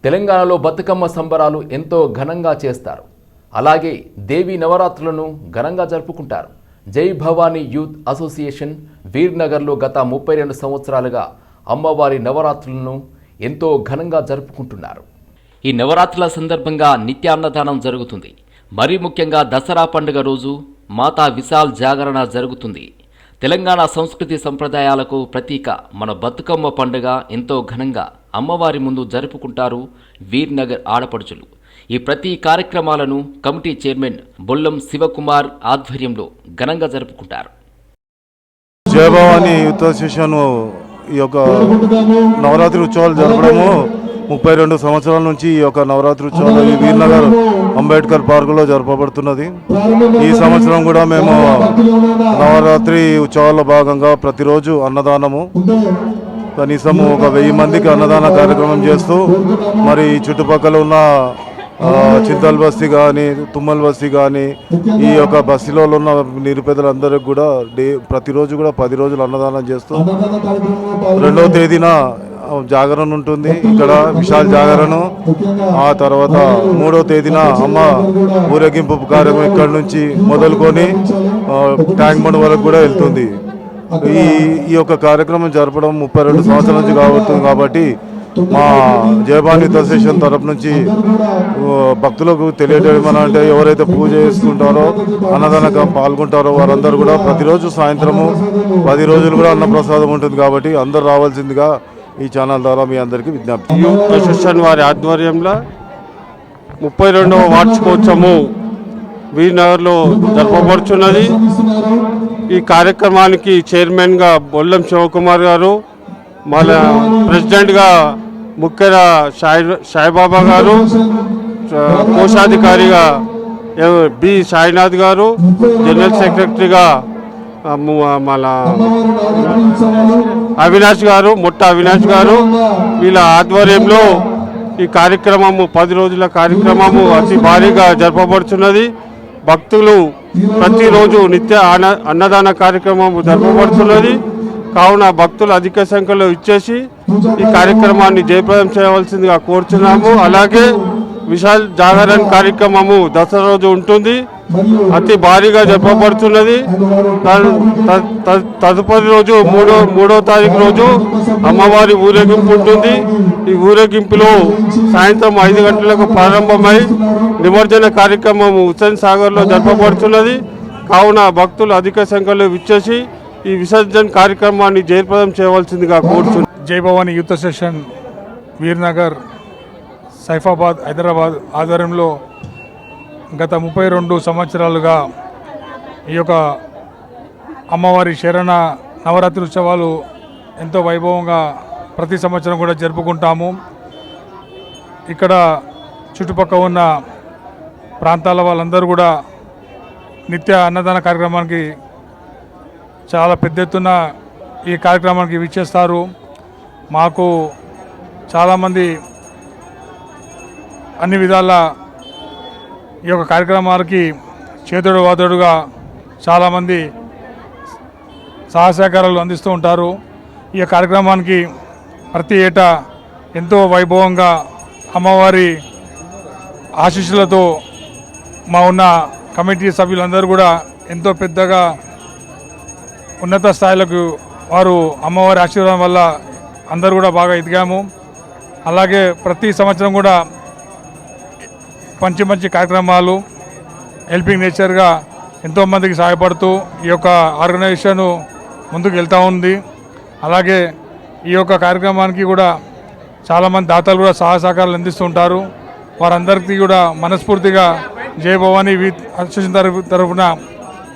తెలంగాణలో బతుకమ్మ సంబరాలు ఎంతో ఘనంగా చేస్తారు. అలాగే దేవి నవరాత్రులను ఘనంగా జరుపుకుంటారు. జై భవానీ యూత్ అసోసియేషన్ వీర్నగర్లో గత 32 సంవత్సరాలుగా అమ్మవారి నవరాత్రులను ఎంతో ఘనంగా జరుపుకుంటున్నారు. ఈ నవరాత్రుల సందర్భంగా నిత్య అన్నదానం జరుగుతుంది. మరీ ముఖ్యంగా దసరా పండుగ రోజు మాతా విశాల్ జాగరణ జరుగుతుంది. తెలంగాణ సంస్కృతి సంప్రదాయాలకు ప్రతీక మన బతుకమ్మ పండుగ ఎంతో ఘనంగా అమ్మవారి ముందు జరుపుకుంటారు వీర్నగర్ ఆడపడుచులు. ఈ ప్రతి కార్యక్రమాలను కమిటీ చైర్మన్ బొల్లం శివకుమార్ ఆధ్వర్యంలో ఘనంగా జరుపుకుంటారు. జై భవానీ యూత్ అసోసియేషన్ ఈ యొక్క నవరాత్రి ఉత్సవాలు జరపడము 32 సంవత్సరాల నుంచి ఈ యొక్క నవరాత్రి ఉత్సవాలు ఈ వీర్నగర్ అంబేద్కర్ పార్కులో జరపబడుతున్నది. ఈ సంవత్సరం కూడా మేము నవరాత్రి ఉత్సవాల్లో భాగంగా ప్రతిరోజు అన్నదానము కనీసం ఒక 1000 మందికి అన్నదాన కార్యక్రమం చేస్తూ మరి చుట్టుపక్కల ఉన్న చింతల్ బస్తీ కానీ తుమ్మల్ బస్తీ కానీ ఈ యొక్క బస్తీలో ఉన్న నిరుపేదలందరికీ కూడా ప్రతిరోజు కూడా 10 రోజులు అన్నదానం చేస్తూ 2వ తేదీన జాగరణ ఉంటుంది. ఇక్కడ విశాల్ జాగరణ, ఆ తర్వాత 3వ తేదీన అమ్మ ఊరేగింపు కార్యక్రమం ఇక్కడ నుంచి మొదలుకొని ట్యాంక్ బండ్ వరకు కూడా వెళ్తుంది. ఈ యొక్క కార్యక్రమం జరపడం 32 సంవత్సరాల నుంచి కాబట్టి మా జయభవానీ యూత్ అసోసియేషన్ తరపు నుంచి భక్తులకు తెలియజేయమని అంటే ఎవరైతే పూజ చేసుకుంటారో అన్నదాన పాల్గొంటారో వారందరూ కూడా ప్రతిరోజు సాయంత్రము 10 రోజులు కూడా అన్నప్రసాదం ఉంటుంది కాబట్టి అందరూ రావాల్సిందిగా ఈ ఛానల్ ద్వారా మీ అందరికీ విజ్ఞప్తి. యూత్ అసోసియేషన్ వారి ఆధ్వర్యంలో 32వ వార్షికోత్సవము వీర్నగర్లో జరపబడుతున్నది. ఈ కార్యక్రమానికి చైర్మన్గా బొల్లం శివకుమార్ గారు, మన ప్రెసిడెంట్గా ముఖ్య సాయిబాబా గారు, కోశాధికారిగా బి సాయినాథ్ గారు, జనరల్ సెక్రటరీగా మన అవినాష్ గారు, మొట్ట అవినాష్ గారు, వీళ్ళ ఆధ్వర్యంలో ఈ కార్యక్రమము 10 రోజుల కార్యక్రమము అతి భారీగా జరపబడుతున్నది. భక్తులు ప్రతిరోజు నిత్య అన్నదాన కార్యక్రమం జరపబడుతున్నది. కావున భక్తులు అధిక సంఖ్యలో ఇచ్చేసి ఈ కార్యక్రమాన్ని జయప్రదం చేయవలసిందిగా కోరుచున్నాము. అలాగే విశాల్ జాగరణ కార్యక్రమము దసరా రోజు ఉంటుంది, అతి భారీగా జరపబడుతున్నది. తదుపరి రోజు 3వ తారీఖు రోజు అమ్మవారి ఊరేగింపు ఉంటుంది. ఈ ఊరేగింపులో సాయంత్రం 5 గంటలకు ప్రారంభమై నిమజ్జన కార్యక్రమం హుస్సేన్ సాగర్లో జరపబడుతున్నది. కావున భక్తులు అధిక సంఖ్యలో విచ్చేసి ఈ విసర్జన కార్యక్రమాన్ని జయప్రదం చేయవలసిందిగా కోరుచున్నాం. జై భవానీ యూత్ అసోసియేషన్ వీర్నగర్ సైఫాబాద్ హైదరాబాద్ ఆధ్వర్యంలో గత 32 సంవత్సరాలుగా ఈ యొక్క అమ్మవారి శరణ నవరాత్రి ఉత్సవాలు ఎంతో వైభవంగా ప్రతి సంవత్సరం కూడా జరుపుకుంటాము. ఇక్కడ చుట్టుపక్కల ఉన్న ప్రాంతాల వాళ్ళందరూ కూడా నిత్య అన్నదాన కార్యక్రమానికి చాలా పెద్ద ఎత్తున ఈ కార్యక్రమానికి విచ్చేస్తారు. మాకు చాలామంది అన్ని విధాల ఈ యొక్క కార్యక్రమాలకి చేతుడు వాదుడుగా చాలామంది సహసహకారాలు అందిస్తూ ఉంటారు. ఈ కార్యక్రమానికి ప్రతి ఏటా ఎంతో వైభవంగా అమ్మవారి ఆశీస్సులతో మా ఉన్న కమిటీ సభ్యులందరూ కూడా ఎంతో పెద్దగా ఉన్నత స్థాయిలకు వారు అమ్మవారి ఆశీర్వాదం వల్ల అందరూ కూడా బాగా ఎదిగాము. అలాగే ప్రతి సంవత్సరం కూడా మంచి కార్యక్రమాలు హెల్పింగ్ నేచర్గా ఎంతోమందికి సహాయపడుతూ ఈ యొక్క ఆర్గనైజేషన్ ముందుకు వెళ్తూ ఉంది. అలాగే ఈ యొక్క కార్యక్రమానికి కూడా చాలామంది దాతలు కూడా సహకారాలు అందిస్తుంటారు. వారందరికీ కూడా మనస్ఫూర్తిగా జై భవానీ యూత్ అసోసియేషన్ తరఫున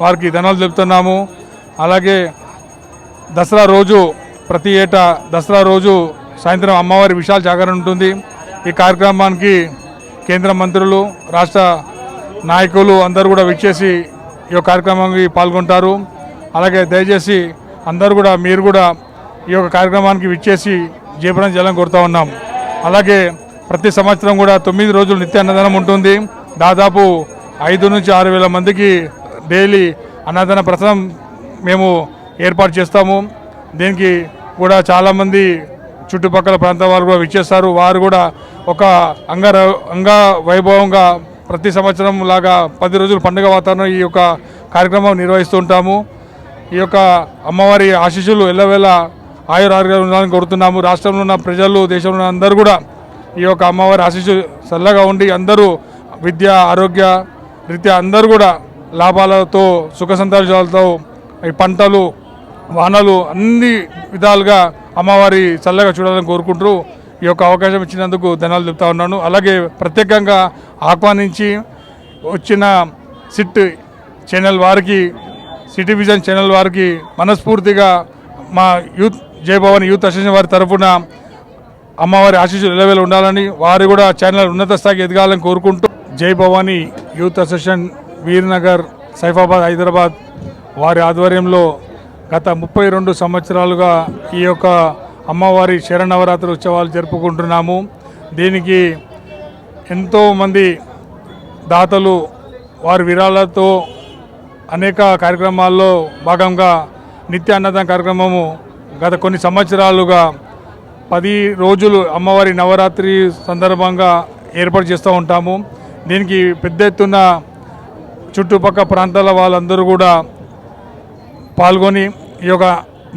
వారికి ధన్యవాదాలు తెలుపుతున్నాము. అలాగే దసరా రోజు ప్రతి ఏటా దసరా రోజు సాయంత్రం అమ్మవారి విశాల్ జాగరణ ఉంటుంది. ఈ కార్యక్రమానికి కేంద్ర మంత్రులు, రాష్ట్ర నాయకులు అందరూ కూడా విచ్చేసి ఈ కార్యక్రమానికి పాల్గొంటారు. అలాగే దయచేసి అందరూ కూడా మీరు కూడా ఈ యొక్క కార్యక్రమానికి విచ్చేసి జయప్రదం చేయాలని కోరుతూ ఉన్నాం. అలాగే ప్రతి సంవత్సరం కూడా 9 రోజులు నిత్య అన్నదానం ఉంటుంది. దాదాపు 5 నుంచి 6 వేల మందికి డైలీ అన్నదాన ప్రసాదం మేము ఏర్పాటు చేస్తాము. దీనికి కూడా చాలామంది చుట్టుపక్కల ప్రాంతాల వారు కూడా విచ్చేస్తారు. వారు కూడా ఒక అంగ వైభవంగా ప్రతి సంవత్సరం లాగా 10 రోజులు పండుగ వాతావరణం ఈ యొక్క కార్యక్రమం నిర్వహిస్తూ ఉంటాము. ఈ యొక్క అమ్మవారి ఆశీస్సులు ఎల్లవేళ ఆయురారోగ్యాలు ఉండాలని కోరుతున్నాము. రాష్ట్రంలో ఉన్న ప్రజలు, దేశంలో ఉన్న అందరూ కూడా ఈ యొక్క అమ్మవారి ఆశీస్సులు చల్లగా ఉండి అందరూ విద్య, ఆరోగ్య రీత్యా అందరూ కూడా లాభాలతో, సుఖ సంతోషాలతో, ఈ పంటలు, వానలు అన్ని విధాలుగా అమ్మవారి చల్లగా చూడాలని కోరుకుంటూ ఈ యొక్క అవకాశం ఇచ్చినందుకు ధన్యవాదాలు చెప్తా ఉన్నాను. అలాగే ప్రత్యేకంగా ఆహ్వానించి వచ్చిన సిట్ ఛానల్ వారికి, సిటీ విజన్ ఛానల్ వారికి మనస్ఫూర్తిగా మా యూత్ జై భవాని యూత్ అసోసియేషన్ వారి తరఫున అమ్మవారి ఆశీస్సులు ఎల్లవేళ ఉండాలని, వారు కూడా ఛానల్ ఉన్నత స్థాయికి ఎదగాలని కోరుకుంటూ జై భవాని యూత్ అసోసియేషన్ వీర్నగర్, సైఫాబాద్, హైదరాబాద్ వారి ఆధ్వర్యంలో గత 32 సంవత్సరాలుగా ఈ యొక్క అమ్మవారి శరన్నవరాత్రి ఉత్సవాలు జరుపుకుంటున్నాము. దీనికి ఎంతోమంది దాతలు వారి విరాళాలతో అనేక కార్యక్రమాల్లో భాగంగా నిత్య అన్నదాన కార్యక్రమము గత కొన్ని సంవత్సరాలుగా 10 రోజులు అమ్మవారి నవరాత్రి సందర్భంగా ఏర్పాటు చేస్తూ ఉంటాము. దీనికి పెద్ద ఎత్తున చుట్టుపక్కల ప్రాంతాల వాళ్ళందరూ కూడా పాల్గొని ఈ యొక్క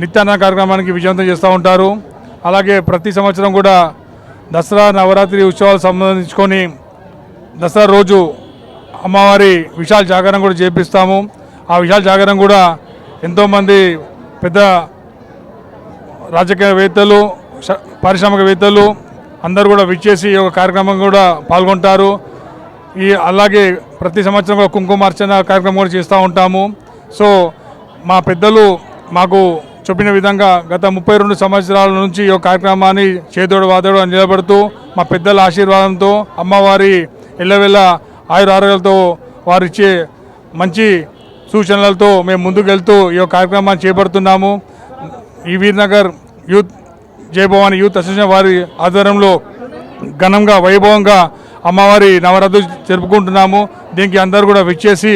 నిత్యాన్న కార్యక్రమానికి విజయవంతం చేస్తూ ఉంటారు. అలాగే ప్రతి సంవత్సరం కూడా దసరా నవరాత్రి ఉత్సవాలు సంబంధించుకొని దసరా రోజు అమ్మవారి విశాల జాగరణ కూడా చేపిస్తాము. ఆ విశాల జాగరణ కూడా ఎంతోమంది పెద్ద రాజకీయవేత్తలు, పారిశ్రామికవేత్తలు అందరూ కూడా విచ్చేసి ఈ యొక్క కార్యక్రమం కూడా పాల్గొంటారు. అలాగే ప్రతి సంవత్సరం కూడా కుంకుమార్చన కార్యక్రమం కూడా చేస్తూ ఉంటాము. సో మా పెద్దలు మాకు చెప్పిన విధంగా గత 32 సంవత్సరాల నుంచి ఈ కార్యక్రమాన్ని చేదోడు వాదోడు నిలబడుతూ మా పెద్దల ఆశీర్వాదంతో, అమ్మవారి ఎల్లవెల్ల ఆయురారోగ్యాలతో, వారిచ్చే మంచి సూచనలతో మేము ముందుకెళ్తూ ఈ కార్యక్రమాన్ని చేపడుతున్నాము. ఈ వీర్నగర్ యూత్ జై భవాని యూత్ అసోసియేషన్ వారి ఆధ్వర్యంలో ఘనంగా, వైభవంగా అమ్మవారి నవరాత్రి జరుపుకుంటున్నాము. దీనికి అందరూ కూడా విచ్చేసి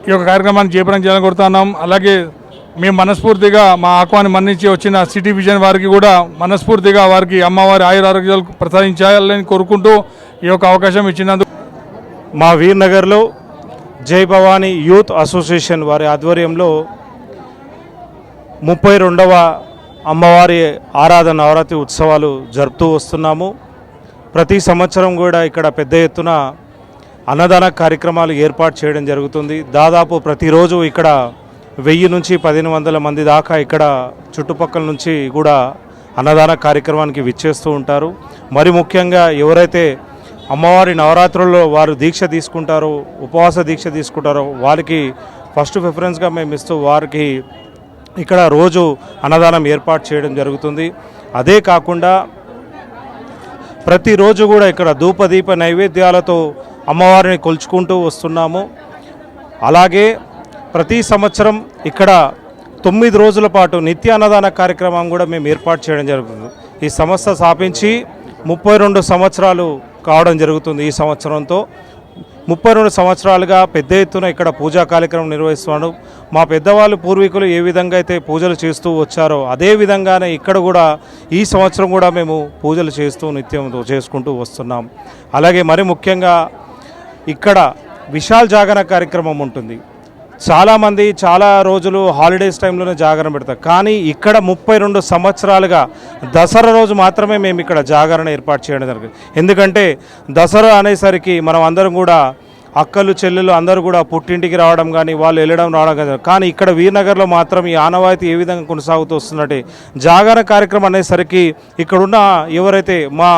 ఈ యొక్క కార్యక్రమాన్ని చేపట్టడం చేయాలని కోరుతున్నాం. అలాగే మేము మనస్ఫూర్తిగా మా ఆహ్వాన్ని మన్నించి వచ్చిన సిటీ విజన్ వారికి కూడా మనస్ఫూర్తిగా వారికి అమ్మవారి ఆయురారోగ్యాలు ప్రసాదించాలని కోరుకుంటూ ఈ యొక్క అవకాశం ఇచ్చినందుకు మా వీర్నగర్లో జై భవాని యూత్ అసోసియేషన్ వారి ఆధ్వర్యంలో 32వ అమ్మవారి ఆరాధన నవరాత్రి ఉత్సవాలు జరుపుతూ వస్తున్నాము. ప్రతి సంవత్సరం కూడా ఇక్కడ పెద్ద ఎత్తున అన్నదాన కార్యక్రమాలు ఏర్పాటు చేయడం జరుగుతుంది. దాదాపు ప్రతిరోజు ఇక్కడ 1000 నుంచి 1500 మంది దాకా ఇక్కడ చుట్టుపక్కల నుంచి కూడా అన్నదాన కార్యక్రమానికి విచ్చేస్తూ ఉంటారు. మరి ముఖ్యంగా ఎవరైతే అమ్మవారి నవరాత్రుల్లో వారు దీక్ష తీసుకుంటారో, ఉపవాస దీక్ష తీసుకుంటారో వారికి ఫస్ట్ ప్రిఫరెన్స్గా మేము ఇస్తూ వారికి ఇక్కడ రోజు అన్నదానం ఏర్పాటు చేయడం జరుగుతుంది. అదే కాకుండా ప్రతిరోజు కూడా ఇక్కడ ధూపదీప నైవేద్యాలతో అమ్మవారిని కొలుచుకుంటూ వస్తున్నాము. అలాగే ప్రతి సంవత్సరం ఇక్కడ 9 రోజుల పాటు నిత్య అన్నదాన కార్యక్రమం కూడా మేము ఏర్పాటు చేయడం జరుగుతుంది. ఈ సంస్థ స్థాపించి 32 సంవత్సరాలు కావడం జరుగుతుంది. ఈ సంవత్సరంతో 32 సంవత్సరాలుగా పెద్ద ఎత్తున ఇక్కడ పూజా కార్యక్రమం నిర్వహిస్తున్నాడు. మా పెద్దవాళ్ళు పూర్వీకులు ఏ విధంగా అయితే పూజలు చేస్తూ వచ్చారో అదే విధంగానే ఇక్కడ కూడా ఈ సంవత్సరం కూడా మేము పూజలు చేస్తూ నిత్యం చేసుకుంటూ వస్తున్నాం. అలాగే మరి ముఖ్యంగా ఇక్కడ విశాల్ జాగరణ కార్యక్రమం ఉంటుంది. చాలామంది చాలా రోజులు హాలిడేస్ టైంలోనే జాగరణ పెడతారు. కానీ ఇక్కడ 32 సంవత్సరాలుగా దసరా రోజు మాత్రమే మేము ఇక్కడ జాగరణ ఏర్పాటు చేయడం జరిగింది. ఎందుకంటే దసరా అనేసరికి మనం అందరం కూడా అక్కలు, చెల్లెలు అందరూ కూడా పుట్టింటికి రావడం కానీ వాళ్ళు వెళ్ళడం రావడం కానీ, కానీ ఇక్కడ వీర్నగర్లో మాత్రం ఈ ఆనవాయితీ ఏ విధంగా కొనసాగుతూ వస్తున్నట్టే జాగరణ కార్యక్రమం అనేసరికి ఇక్కడున్న ఎవరైతే మా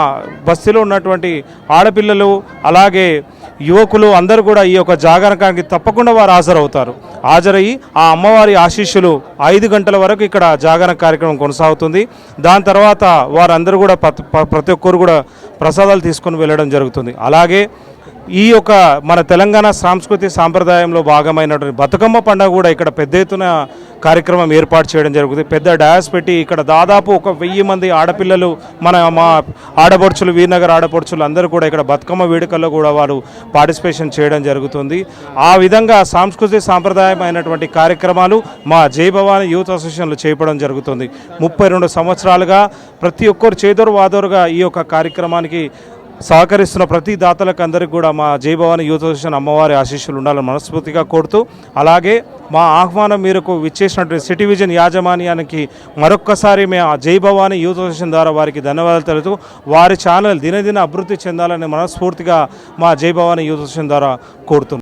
బస్తీలో ఉన్నటువంటి ఆడపిల్లలు అలాగే యువకులు అందరూ కూడా ఈ యొక్క జాగరణకానికి తప్పకుండా వారు హాజరవుతారు. హాజరయ్యి ఆ అమ్మవారి ఆశీస్సులు 5 గంటల వరకు ఇక్కడ జాగరణ కార్యక్రమం కొనసాగుతుంది. దాని తర్వాత వారందరూ కూడా ప్రతి ఒక్కరు కూడా ప్రసాదాలు తీసుకొని వెళ్ళడం జరుగుతుంది. అలాగే ఈ యొక్క మన తెలంగాణ సాంస్కృతిక సాంప్రదాయంలో భాగమైనటువంటి బతుకమ్మ పండుగ కూడా ఇక్కడ పెద్ద ఎత్తున కార్యక్రమం ఏర్పాటు చేయడం జరుగుతుంది. పెద్ద డాన్స్ పెట్టి ఇక్కడ దాదాపు 1000 మంది ఆడపిల్లలు మా ఆడపడుచులు, వీర్నగర్ ఆడపడుచులు అందరూ కూడా ఇక్కడ బతుకమ్మ వేడుకల్లో కూడా వారు పార్టిసిపేషన్ చేయడం జరుగుతుంది. ఆ విధంగా సాంస్కృతిక సాంప్రదాయమైనటువంటి కార్యక్రమాలు మా జై భవానీ యూత్ అసోసియేషన్లో చేయడం జరుగుతుంది. 32 సంవత్సరాలుగా ప్రతి ఒక్కరు చేదోరు వాదోరుగా ఈ యొక్క కార్యక్రమానికి సహకరిస్తున్న ప్రతి దాతలకు అందరికీ కూడా మా జై భవానీ యూత్ అసోసియేషన్ అమ్మవారి ఆశీస్సులు ఉండాలని మనస్ఫూర్తిగా కోరుతూ, అలాగే మా ఆహ్వానం మేరకు విచ్చేసినటువంటి సిటీ విజన్ యాజమాన్యానికి మరొక్కసారి మేము జై భవానీ యూత్ అసోసియేషన్ ద్వారా వారికి ధన్యవాదాలు తెలుపుతూ వారి ఛానల్ దినదిన అభివృద్ధి చెందాలని మనస్ఫూర్తిగా మా జై భవానీ యూత్ అసోసియేషన్ ద్వారా కోరుతున్నాం.